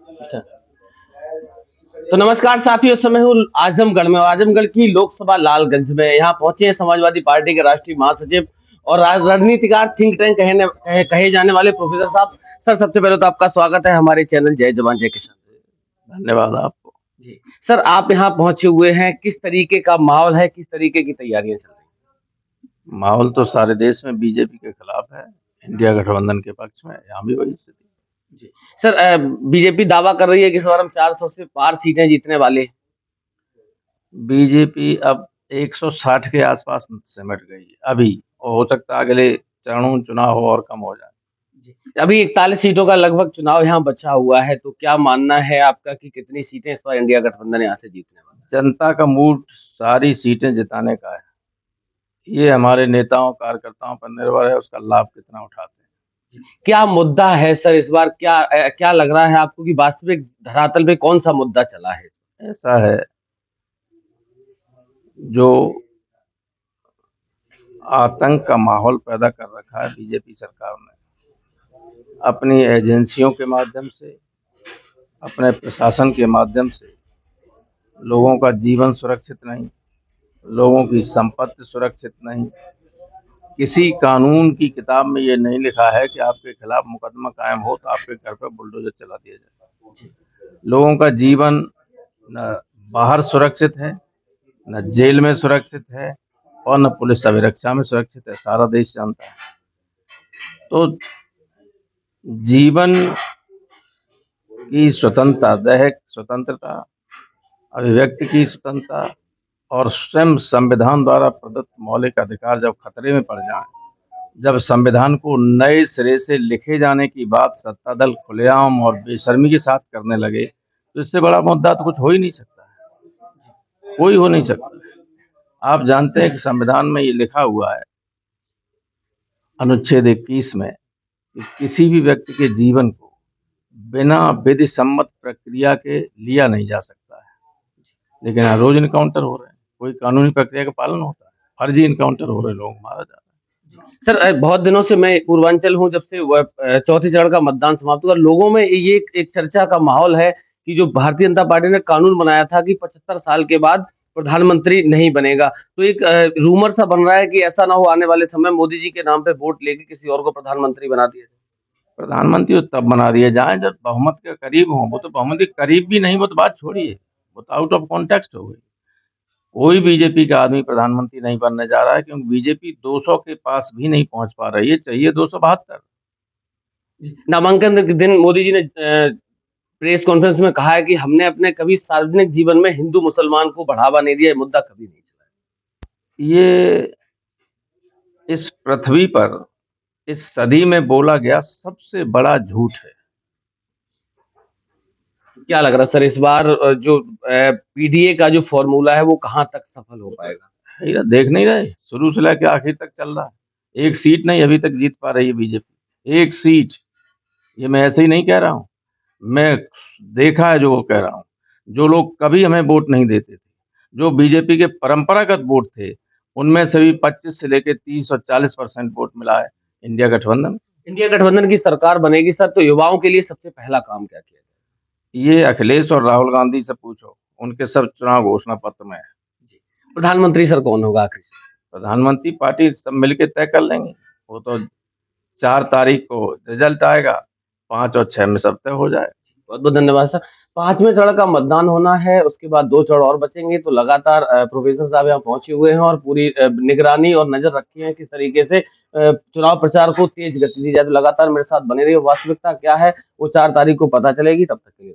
अच्छा। तो नमस्कार साथियों, इस समय हूँ आजमगढ़ में और आजमगढ़ की लोकसभा लालगंज में। यहाँ पहुंचे हैं समाजवादी पार्टी के राष्ट्रीय महासचिव और रणनीतिकार थिंक टैंक कहे जाने वाले प्रोफेसर साहब। सर, सबसे पहले तो आपका स्वागत है हमारे चैनल जय जवान जय किसान। धन्यवाद आपको। जी सर, आप यहाँ पहुंचे हुए हैं, किस तरीके का माहौल है, किस तरीके की तैयारियां चल रही माहौल तो सारे देश में बीजेपी के खिलाफ है, इंडिया गठबंधन के पक्ष में, यहाँ भी वही स्थिति। जी सर, बीजेपी दावा कर रही है कि इस बार हम 400 से पार सीटें जीतने वाले हैं। बीजेपी अब 160 के आसपास सिमट गई अभी, और हो सकता है अगले चरणों चुनाव हो और कम हो जाए। अभी 41 सीटों का लगभग चुनाव यहाँ बचा हुआ है, तो क्या मानना है आपका कि कितनी सीटें इस बार इंडिया गठबंधन यहाँ से जीतने वाला जनता का मूड सारी सीटें जिताने का है। ये हमारे नेताओं कार्यकर्ताओं पर निर्भर है, उसका लाभ कितना उठाते हैं। है? क्या मुद्दा है सर इस बार, क्या लग रहा है आपको कि वास्तविक धरातल पे कौन सा मुद्दा चला है? ऐसा है, जो आतंक का माहौल पैदा कर रखा है बीजेपी सरकार ने अपनी एजेंसियों के माध्यम से, अपने प्रशासन के माध्यम से। लोगों का जीवन सुरक्षित नहीं, लोगों की संपत्ति सुरक्षित नहीं। किसी कानून की किताब में ये नहीं लिखा है कि आपके खिलाफ मुकदमा कायम हो तो आपके घर पर बुलडोजर चला दिया जाए। लोगों का जीवन न बाहर सुरक्षित है, न जेल में सुरक्षित है, और न पुलिस अभिरक्षा में सुरक्षित है, सारा देश जानता है। तो जीवन की स्वतंत्रता, दैहिक स्वतंत्रता, अभिव्यक्ति की स्वतंत्रता और स्वयं संविधान द्वारा प्रदत्त मौलिक अधिकार जब खतरे में पड़ जाएं, जब संविधान को नए सिरे से लिखे जाने की बात सत्ता दल खुलेआम और बेशर्मी के साथ करने लगे, तो इससे बड़ा मुद्दा तो कुछ हो ही नहीं सकता है, कोई हो नहीं सकता। आप जानते हैं कि संविधान में ये लिखा हुआ है, अनुच्छेद 21 में, कि किसी भी व्यक्ति के जीवन को बिना विधि सम्मत प्रक्रिया के लिया नहीं जा सकता है। लेकिन यहाँ रोज इनकाउंटर हो रहे हैं, कोई कानूनी प्रक्रिया का पालन होता है, फर्जी इनकाउंटर हो रहे, लोग मारा जा रहा है। सर, बहुत दिनों से मैं पूर्वांचल हूँ, जब से चौथे चरण का मतदान समाप्त हुआ, लोगों में ये एक चर्चा का माहौल है कि जो भारतीय जनता पार्टी ने कानून बनाया था कि 75 साल के बाद प्रधानमंत्री नहीं बनेगा, तो एक रूमर सा बन रहा है कि ऐसा ना हो आने वाले समय मोदी जी के नाम पे वोट लेके किसी और को प्रधानमंत्री बना दिया जाए। प्रधानमंत्री तो तब बना दिए जाए जब बहुमत के करीब हो। वो तो बहुमत के करीब भी नहीं, वो तो बात छोड़िए, वो तो आउट ऑफ कॉन्टेक्स्ट हो गई। कोई बीजेपी का आदमी प्रधानमंत्री नहीं बनने जा रहा है, क्योंकि बीजेपी 200 के पास भी नहीं पहुंच पा रही है, चाहिए 272। नामांकन के दिन मोदी जी ने प्रेस कॉन्फ्रेंस में कहा है कि हमने अपने कभी सार्वजनिक जीवन में हिंदू मुसलमान को बढ़ावा नहीं दिया, ये मुद्दा कभी नहीं चला। ये इस पृथ्वी पर इस सदी में बोला गया सबसे बड़ा झूठ है। क्या लग रहा है सर इस बार जो पीडीए का जो फॉर्मूला है वो कहाँ तक सफल हो पाएगा? देख नहीं रहे, शुरू से लेकर आखिर तक चल रहा है। एक सीट नहीं अभी तक जीत पा रही है बीजेपी, एक सीट। ये मैं ऐसे ही नहीं कह रहा हूँ, मैं देखा है जो वो कह रहा हूँ। जो लोग कभी हमें वोट नहीं देते थे, जो बीजेपी के परंपरागत वोट थे, उनमें से भी 25 से लेकर 30 और 40% वोट मिला है इंडिया गठबंधन की सरकार बनेगी सर, तो युवाओं के लिए सबसे पहला काम क्या किया जाए? ये अखिलेश और राहुल गांधी से पूछो, उनके सब चुनाव घोषणा पत्र में है। प्रधानमंत्री सर कौन होगा आखिर? प्रधानमंत्री पार्टी सब मिलकर तय कर लेंगे, वो तो 4 तारीख को रिजल्ट आएगा, 5 और 6 में सब तय हो जाए। बहुत बहुत धन्यवाद सर। 5वें चरण का मतदान होना है, उसके बाद 2 चरण और बचेंगे, तो लगातार प्रोफेसर साहब यहाँ पहुंचे हुए हैं और पूरी निगरानी और नजर रखी है किस तरीके से चुनाव प्रचार को तेज गति दी जाए। तो लगातार मेरे साथ बने रहिए, वास्तविकता क्या है वो 4 तारीख को पता चलेगी। तब तक के लिए